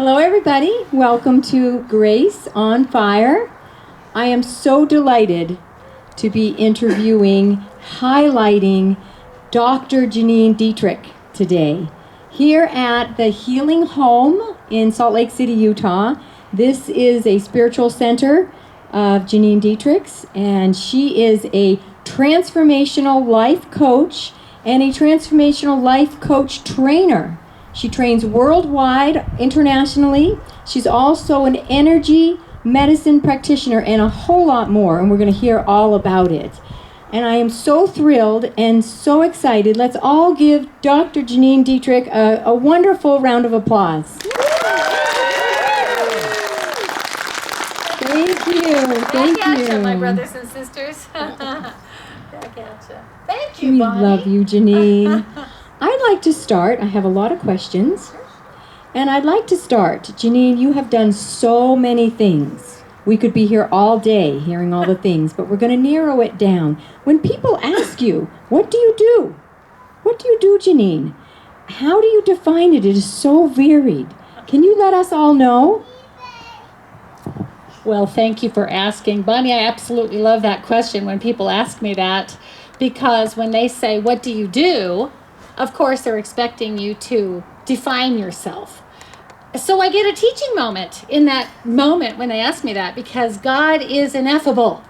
Hello, everybody. Welcome to Grace on Fire. I am so delighted to be interviewing, highlighting Dr. Janeen Detrick today here at the Healing Home in Salt Lake City, Utah. This is a spiritual center of Janeen Detrick's, and she is a transformational life coach and a transformational life coach trainer. She trains worldwide, internationally. She's also an energy medicine practitioner and a whole lot more, and we're going to hear all about it. And I am so thrilled and so excited. Let's all give Dr. Janeen Detrick a wonderful round of applause. Thank you. Thank you. My brothers and sisters. Thank you, We Bonnie. love you, Janeen. I'd like to start. I have a lot of questions. And I'd like to start. Janeen, you have done so many things. We could be here all day hearing all the things, but we're going to narrow it down. When people ask you, what do you do? What do you do, Janeen? How do you define it? It is so varied. Can you let us all know? Well, thank you for asking. Bonnie, I absolutely love that question when people ask me that, because when they say, what do you do? Of course, they're expecting you to define yourself. So I get a teaching moment in that moment when they ask me that, because God is ineffable,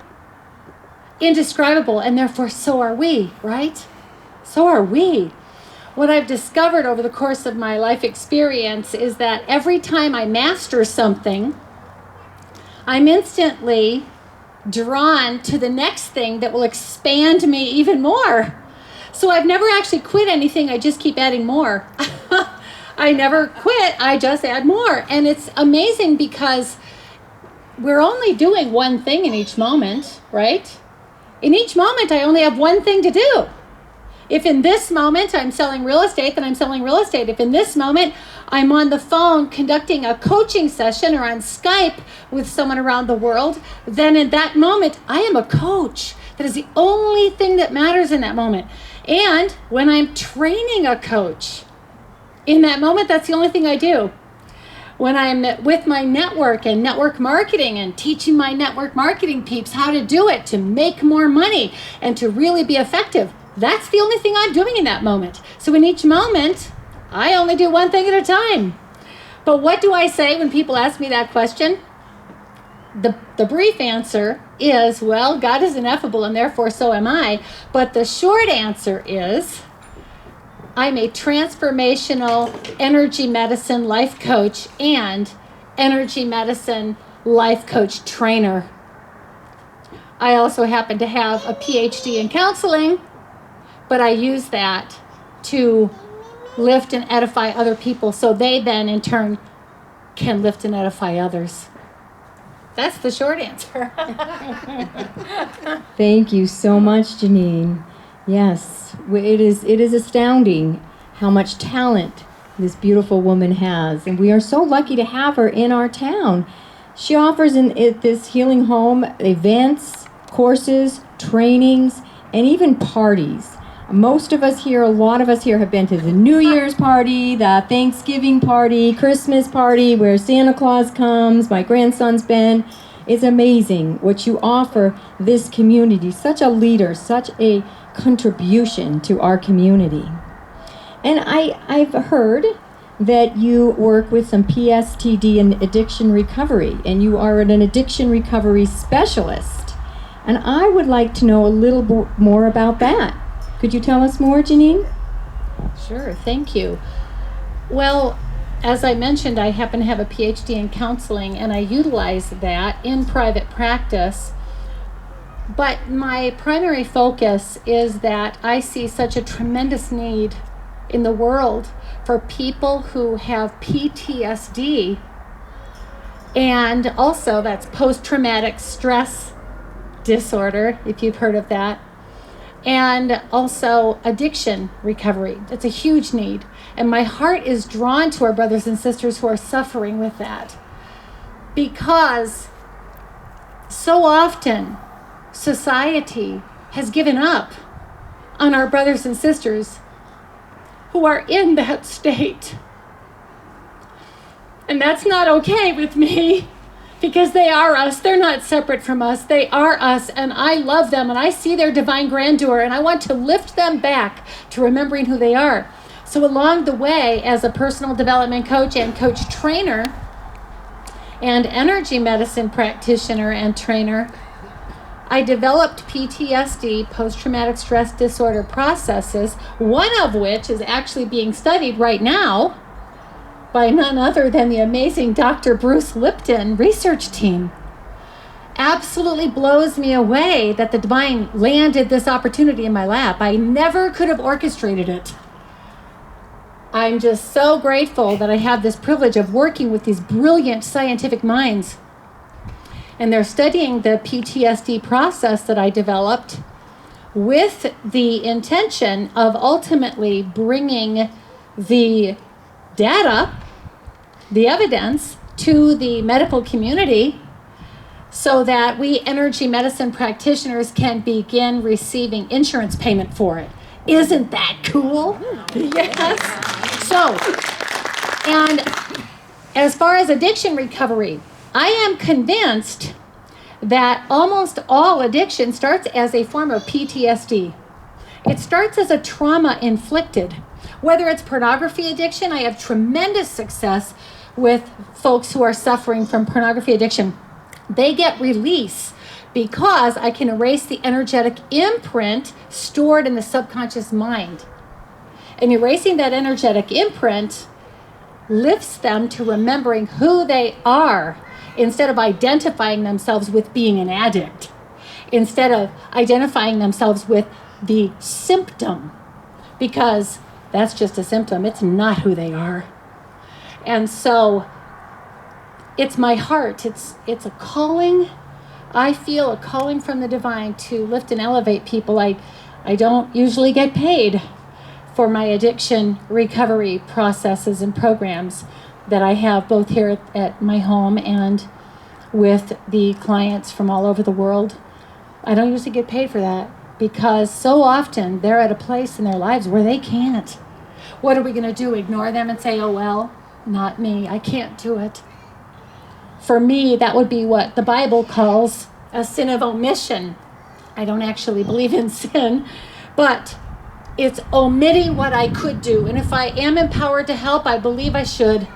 indescribable, and therefore so are we, right? So are we. What I've discovered over the course of my life experience is that every time I master something, I'm instantly drawn to the next thing that will expand me even more. So I've never actually quit anything. I just keep adding more. I never quit. I just add more. And it's amazing because we're only doing one thing in each moment, right? In each moment, I only have one thing to do. If in this moment I'm selling real estate, then I'm selling real estate. If in this moment I'm on the phone conducting a coaching session or on Skype with someone around the world, then in that moment, I am a coach. That is the only thing that matters in that moment. And when I'm training a coach, in that moment, that's the only thing I do. When I'm with my network and network marketing and teaching my network marketing peeps how to do it to make more money and to really be effective, that's the only thing I'm doing in that moment. So in each moment, I only do one thing at a time. But what do I say when people ask me that question? The brief answer is, well, God is ineffable and therefore so am I. But the short answer is, I'm a transformational energy medicine life coach and energy medicine life coach trainer. I also happen to have a PhD in counseling, but I use that to lift and edify other people so they then in turn can lift and edify others. That's the short answer. Thank you so much, Janeen. Yes, it is astounding how much talent this beautiful woman has, and we are so lucky to have her in our town. She offers in this healing home events, courses, trainings, and even parties. Most of us here, a lot of us here have been to the New Year's party, the Thanksgiving party, Christmas party, where Santa Claus comes. My grandson's been. It's amazing what you offer this community. Such a leader, such a contribution to our community. And I've heard that you work with some PSTD and addiction recovery, and you are an addiction recovery specialist. And I would like to know a little more about that. Could you tell us more, Janeen? Sure, thank you. Well, as I mentioned, I happen to have a PhD in counseling, and I utilize that in private practice. But my primary focus is that I see such a tremendous need in the world for people who have PTSD, and also that's post-traumatic stress disorder, if you've heard of that, and also addiction recovery. It's a huge need. And my heart is drawn to our brothers and sisters who are suffering with that, because so often society has given up on our brothers and sisters who are in that state. And that's not okay with me, because they are us. They're not separate from us. They are us, and I love them, and I see their divine grandeur, and I want to lift them back to remembering who they are. So along the way, as a personal development coach and coach trainer and energy medicine practitioner and trainer, I developed PTSD, post-traumatic stress disorder processes, one of which is actually being studied right now by none other than the amazing Dr. Bruce Lipton research team. Absolutely blows me away that the divine landed this opportunity in my lap. I never could have orchestrated it. I'm just so grateful that I have this privilege of working with these brilliant scientific minds. And they're studying the PTSD process that I developed with the intention of ultimately bringing the data, the evidence, to the medical community so that we energy medicine practitioners can begin receiving insurance payment for it. Isn't that cool? Yes. So, and as far as addiction recovery, I am convinced that almost all addiction starts as a form of PTSD. It starts as a trauma inflicted. Whether it's pornography addiction, I have tremendous success with folks who are suffering from pornography addiction. They get release because I can erase the energetic imprint stored in the subconscious mind. And erasing that energetic imprint lifts them to remembering who they are instead of identifying themselves with being an addict, instead of identifying themselves with the symptom, because that's just a symptom. It's not who they are. And so it's my heart. It's a calling. I feel a calling from the divine to lift and elevate people. I don't usually get paid for my addiction recovery processes and programs that I have both here at my home and with the clients from all over the world. I don't usually get paid for that because so often they're at a place in their lives where they can't. What are we going to do? Ignore them and say, oh, well, not me. I can't do it. For me, that would be what the Bible calls a sin of omission. I don't actually believe in sin, but it's omitting what I could do. And if I am empowered to help, I believe I should.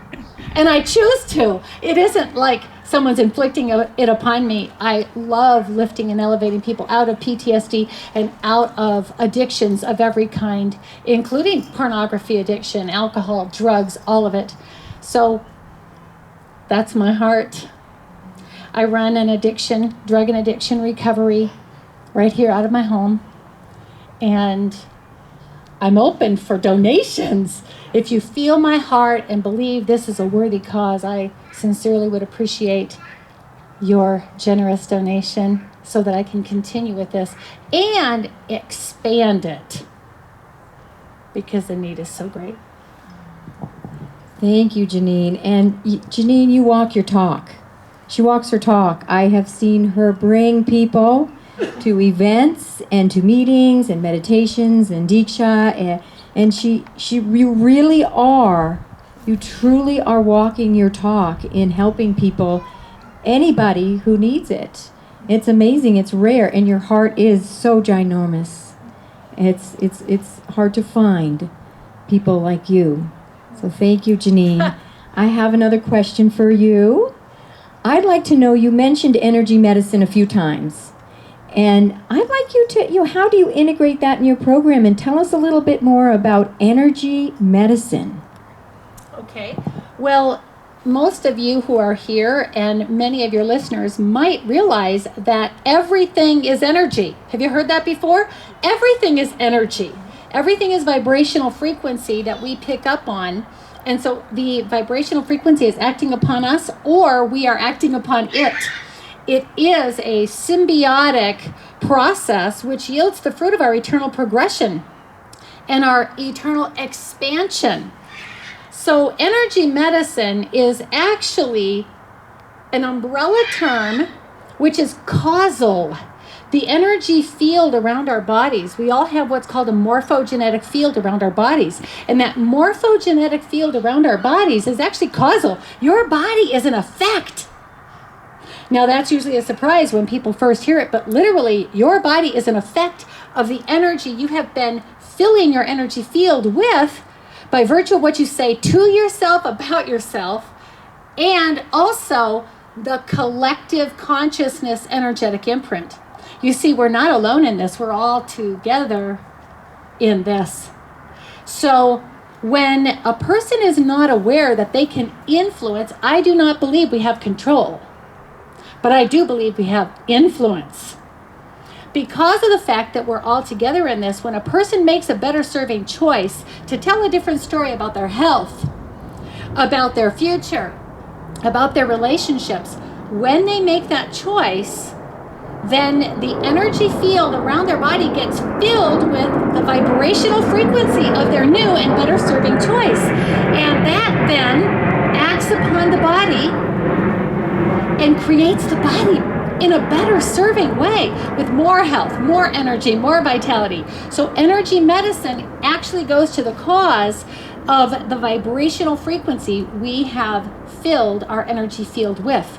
And I choose to. It isn't like someone's inflicting it upon me. I love lifting and elevating people out of PTSD and out of addictions of every kind, including pornography addiction, alcohol, drugs, all of it. So that's my heart. I run an drug and addiction recovery right here out of my home. And I'm open for donations. If you feel my heart and believe this is a worthy cause, I sincerely would appreciate your generous donation so that I can continue with this and expand it because the need is so great. Thank you, Janeen. And Janeen, you walk your talk. She walks her talk. I have seen her bring people to events and to meetings and meditations and Diksha, and you really are, you truly are walking your talk in helping people, anybody who needs it. It's amazing, it's rare, and your heart is so ginormous. It's hard to find people like you. So thank you, Janeen. I have another question for you. I'd like to know, you mentioned energy medicine a few times. And I'd like you to, how do you integrate that in your program? And tell us a little bit more about energy medicine. Okay. Well, most of you who are here and many of your listeners might realize that everything is energy. Have you heard that before? Everything is energy. Everything is vibrational frequency that we pick up on. And so the vibrational frequency is acting upon us, or we are acting upon it. It is a symbiotic process which yields the fruit of our eternal progression and our eternal expansion. So energy medicine is actually an umbrella term which is causal. The energy field around our bodies, we all have what's called a morphogenetic field around our bodies. And that morphogenetic field around our bodies is actually causal. Your body is an effect. Now, that's usually a surprise when people first hear it, but literally, your body is an effect of the energy you have been filling your energy field with by virtue of what you say to yourself about yourself, and also the collective consciousness energetic imprint. You see, we're not alone in this. We're all together in this. So when a person is not aware that they can influence, I do not believe we have control, but I do believe we have influence. Because of the fact that we're all together in this, when a person makes a better serving choice to tell a different story about their health, about their future, about their relationships, when they make that choice, then the energy field around their body gets filled with the vibrational frequency of their new and better serving choice. And that then acts upon the body and creates the body in a better serving way with more health, more energy, more vitality. So energy medicine actually goes to the cause of the vibrational frequency we have filled our energy field with.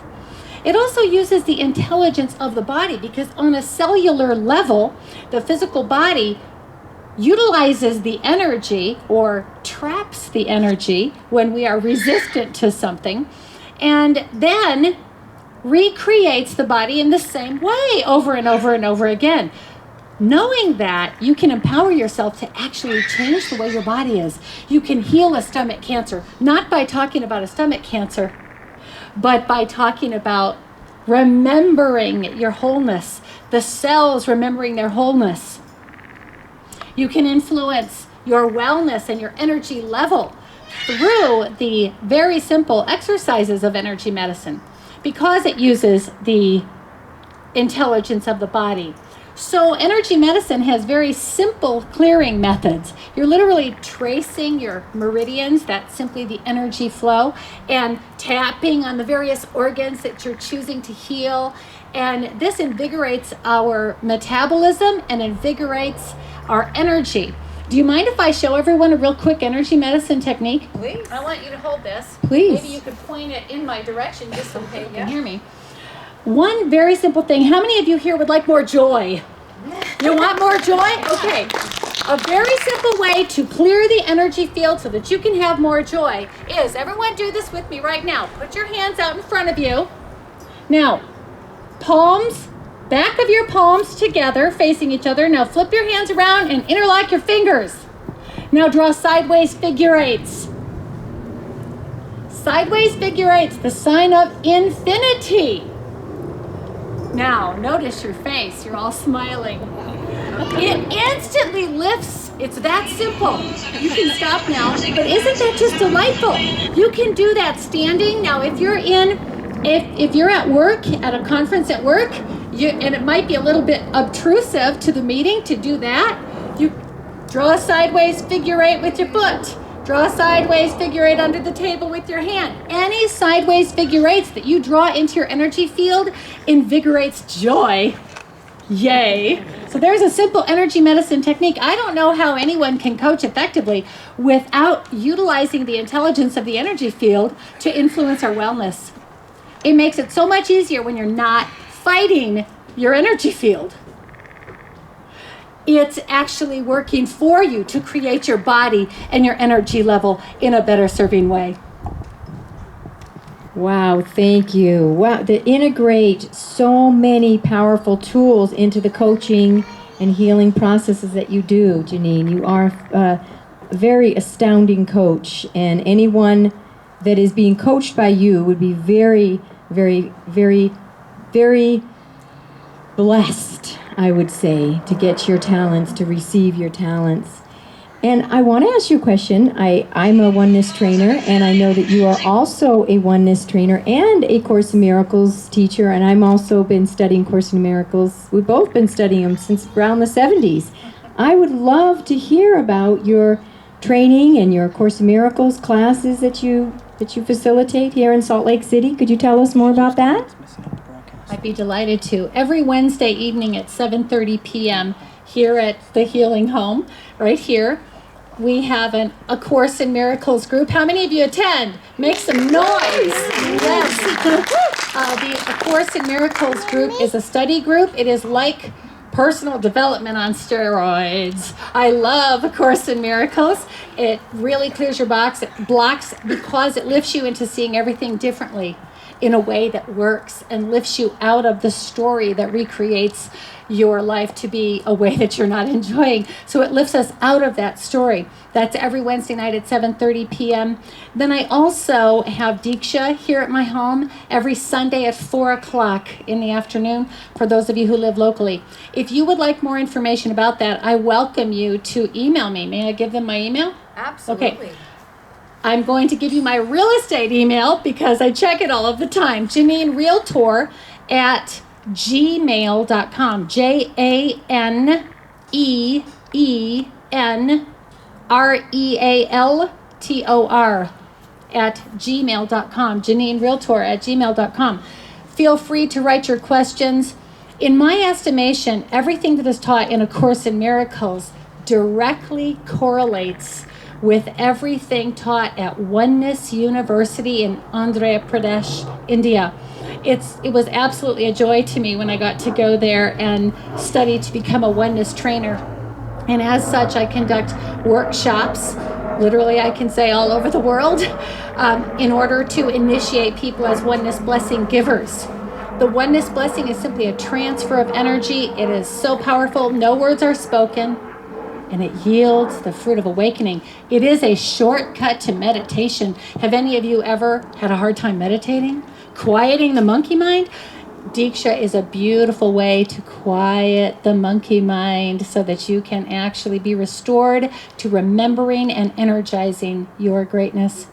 It also uses the intelligence of the body, because on a cellular level, the physical body utilizes the energy or traps the energy when we are resistant to something, and then recreates the body in the same way over and over and over again. Knowing that, you can empower yourself to actually change the way your body is. You can heal a stomach cancer, not by talking about a stomach cancer, but by talking about remembering your wholeness, the cells remembering their wholeness. You can influence your wellness and your energy level through the very simple exercises of energy medicine, because it uses the intelligence of the body. So energy medicine has very simple clearing methods. You're literally tracing your meridians, that's simply the energy flow, and tapping on the various organs that you're choosing to heal. And this invigorates our metabolism and invigorates our energy. Do you mind if I show everyone a real quick energy medicine technique? Please. I want you to hold this. Please. Maybe you could point it in my direction just so you can hear me. One very simple thing. How many of you here would like more joy? You want more joy? Okay. A very simple way to clear the energy field so that you can have more joy is, everyone do this with me right now. Put your hands out in front of you. Now, palms, back of your palms together, facing each other. Now flip your hands around and interlock your fingers. Now draw sideways figure eights. Sideways figure eights, the sign of infinity. Now, notice your face. You're all smiling. It instantly lifts. It's that simple. You can stop now, but isn't that just delightful? You can do that standing. Now, if you're at work, at a conference at work, and it might be a little bit obtrusive to the meeting to do that, you draw a sideways figure eight with your foot. Draw a sideways figure eight under the table with your hand. Any sideways figure eights that you draw into your energy field invigorates joy. Yay. So there's a simple energy medicine technique. I don't know how anyone can coach effectively without utilizing the intelligence of the energy field to influence our wellness. It makes it so much easier when you're not fighting your energy field. It's actually working for you to create your body and your energy level in a better serving way. Wow, thank you. Wow, to integrate so many powerful tools into the coaching and healing processes that you do, Janeen. You are a very astounding coach, and anyone that is being coached by you would be very, very, very, very blessed, I would say, to get your talents, to receive your talents. And I want to ask you a question. I'm a oneness trainer, and I know that you are also a oneness trainer and a Course in Miracles teacher, and I'm also been studying Course in Miracles. We've both been studying them since around the 70s. I would love to hear about your training and your Course in Miracles classes that you facilitate here in Salt Lake City. Could you tell us more about that? I'd be delighted to. Every Wednesday evening at 7:30 p.m. here at the Healing Home, right here, we have a Course in Miracles group. How many of you attend? Make some noise. Yes. The A Course in Miracles group is a study group. It is like personal development on steroids. I love A Course in Miracles. It really clears your blocks because it lifts you into seeing everything differently in a way that works and lifts you out of the story that recreates your life to be a way that you're not enjoying. So it lifts us out of that story. That's every Wednesday night at 7:30 p.m. Then I also have Diksha here at my home every Sunday at 4 o'clock in the afternoon for those of you who live locally. If you would like more information about that, I welcome you to email me. May I give them my email? Absolutely. Okay. I'm going to give you my real estate email because I check it all of the time. Janeen Realtor at gmail.com. JANEENREALTOR at gmail.com. Janeen Realtor at gmail.com. Feel free to write your questions. In my estimation, everything that is taught in A Course in Miracles directly correlates with everything taught at Oneness University in Andhra Pradesh, India. It was absolutely a joy to me when I got to go there and study to become a oneness trainer. And as such, I conduct workshops, literally I can say all over the world, in order to initiate people as oneness blessing givers. The oneness blessing is simply a transfer of energy. It is so powerful. No words are spoken. And it yields the fruit of awakening. It is a shortcut to meditation. Have any of you ever had a hard time meditating? Quieting the monkey mind? Diksha is a beautiful way to quiet the monkey mind so that you can actually be restored to remembering and energizing your greatness.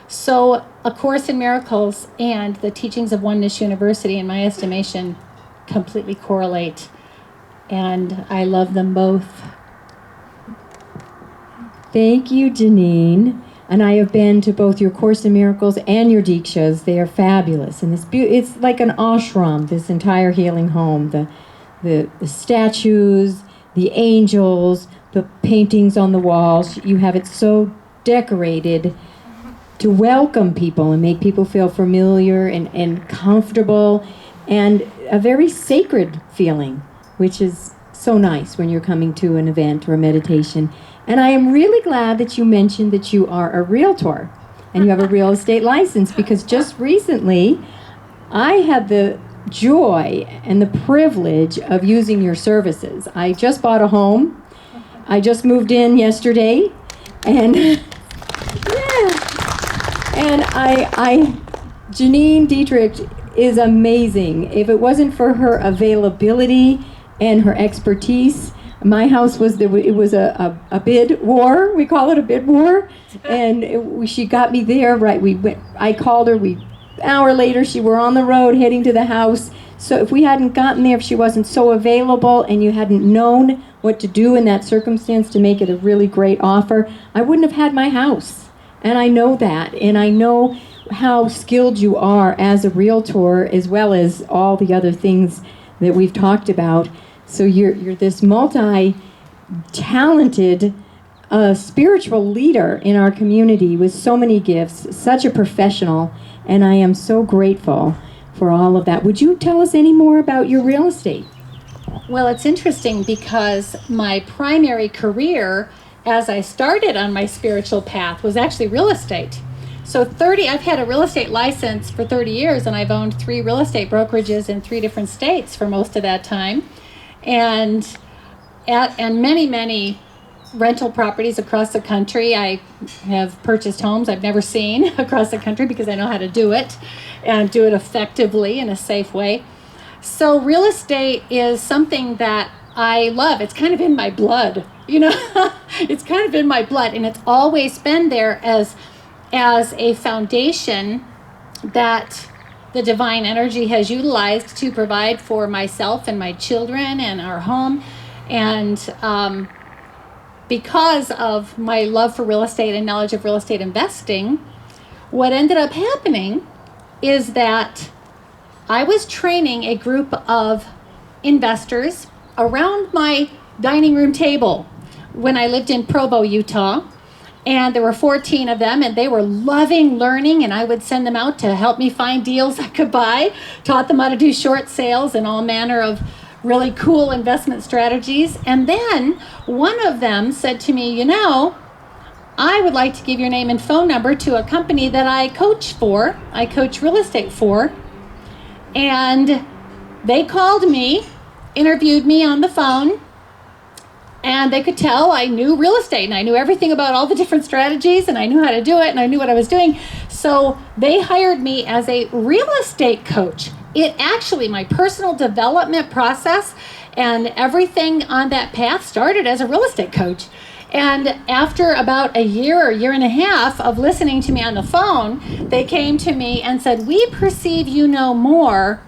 So A Course in Miracles and the teachings of Oneness University, in my estimation, completely correlate. And I love them both. Thank you, Janeen. And I have been to both your Course in Miracles and your Dikshas. They are fabulous. And it's like an ashram, this entire healing home. The statues, the angels, the paintings on the walls. You have it so decorated to welcome people and make people feel familiar and comfortable and a very sacred feeling, which is so nice when you're coming to an event or a meditation. And I am really glad that you mentioned that you are a realtor and you have a real estate license, because just recently I had the joy and the privilege of using your services. I just bought a home. I just moved in yesterday, and and Janeen Detrick is amazing. If it wasn't for her availability and her expertise, my house was a bid war. We call it a bid war, and she got me there right. I called her. An hour later, she were on the road heading to the house. So if we hadn't gotten there, if she wasn't so available, and you hadn't known what to do in that circumstance to make it a really great offer, I wouldn't have had my house. And I know that, and I know how skilled you are as a realtor, as well as all the other things that we've talked about. So you're this multi-talented spiritual leader in our community with so many gifts, such a professional, and I am so grateful for all of that. Would you tell us any more about your real estate? Well, it's interesting because my primary career as I started on my spiritual path was actually real estate. So I've had a real estate license for 30 years, and I've owned 3 real estate brokerages in 3 different states for most of that time. And many rental properties across the country. I have purchased homes I've never seen across the country because I know how to do it and do it effectively in a safe way. So real estate is something that I love. It's kind of in my blood, it's kind of in my blood, and it's always been there as a foundation that the divine energy has utilized to provide for myself and my children and our home. And because of my love for real estate and knowledge of real estate investing, what ended up happening is that I was training a group of investors around my dining room table when I lived in Provo, Utah. And there were 14 of them, and they were loving learning, and I would send them out to help me find deals I could buy, taught them how to do short sales and all manner of really cool investment strategies. And then one of them said to me, I would like to give your name and phone number to a company that I coach for. I coach real estate for. And they called me, interviewed me on the phone, and they could tell I knew real estate and I knew everything about all the different strategies and I knew how to do it and I knew what I was doing. So they hired me as a real estate coach. It actually, my personal development process and everything on that path started as a real estate coach. And after about a year or year and a half of listening to me on the phone, they came to me and said, "We perceive you know more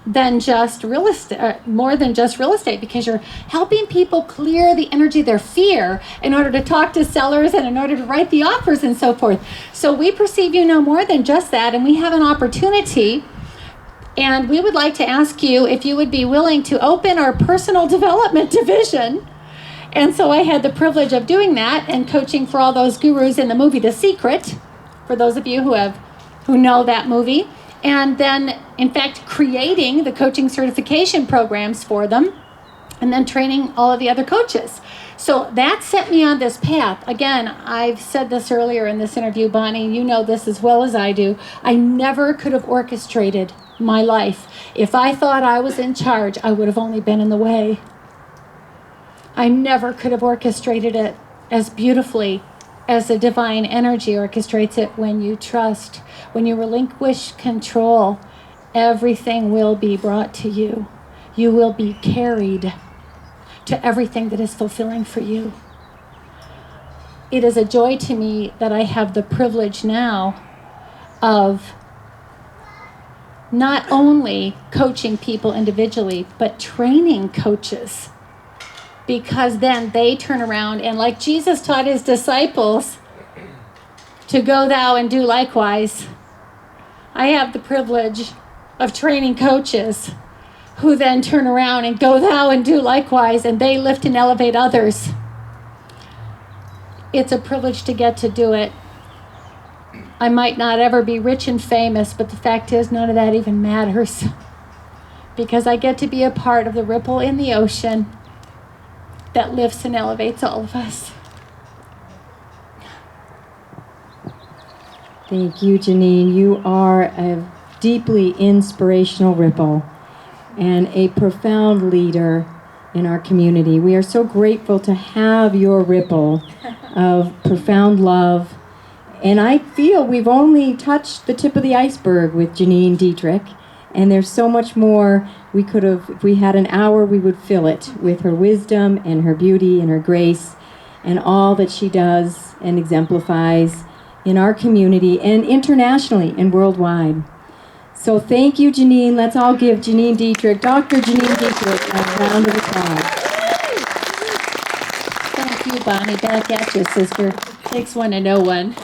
than just real estate, because you're helping people clear the energy of their fear in order to talk to sellers and in order to write the offers and so forth. So we perceive you know more than just that, and we have an opportunity, and we would like to ask you if you would be willing to open our personal development division." And so I had the privilege of doing that and coaching for all those gurus in the movie The Secret, for those of you who know that movie. And then, in fact, creating the coaching certification programs for them, and then training all of the other coaches. So that set me on this path. Again, I've said this earlier in this interview, Bonnie, you know this as well as I do. I never could have orchestrated my life. If I thought I was in charge, I would have only been in the way. I never could have orchestrated it as beautifully as the divine energy orchestrates it when you trust. When you relinquish control, everything will be brought to you. You will be carried to everything that is fulfilling for you. It is a joy to me that I have the privilege now of not only coaching people individually, but training coaches. Because then they turn around and, like Jesus taught his disciples, to go thou and do likewise. I have the privilege of training coaches who then turn around and go thou and do likewise, and they lift and elevate others. It's a privilege to get to do it. I might not ever be rich and famous, but the fact is none of that even matters, because I get to be a part of the ripple in the ocean that lifts and elevates all of us. Thank you, Janeen. You are a deeply inspirational ripple and a profound leader in our community. We are so grateful to have your ripple of profound love. And I feel we've only touched the tip of the iceberg with Janeen Detrick. And there's so much more we could have, if we had an hour, we would fill it with her wisdom and her beauty and her grace and all that she does and exemplifies in our community and internationally and worldwide. So thank you, Janeen. Let's all give Janeen Detrick, Dr. Janeen Detrick, a round of applause. Thank you, Bonnie. Back at you, sister. Takes one to know one.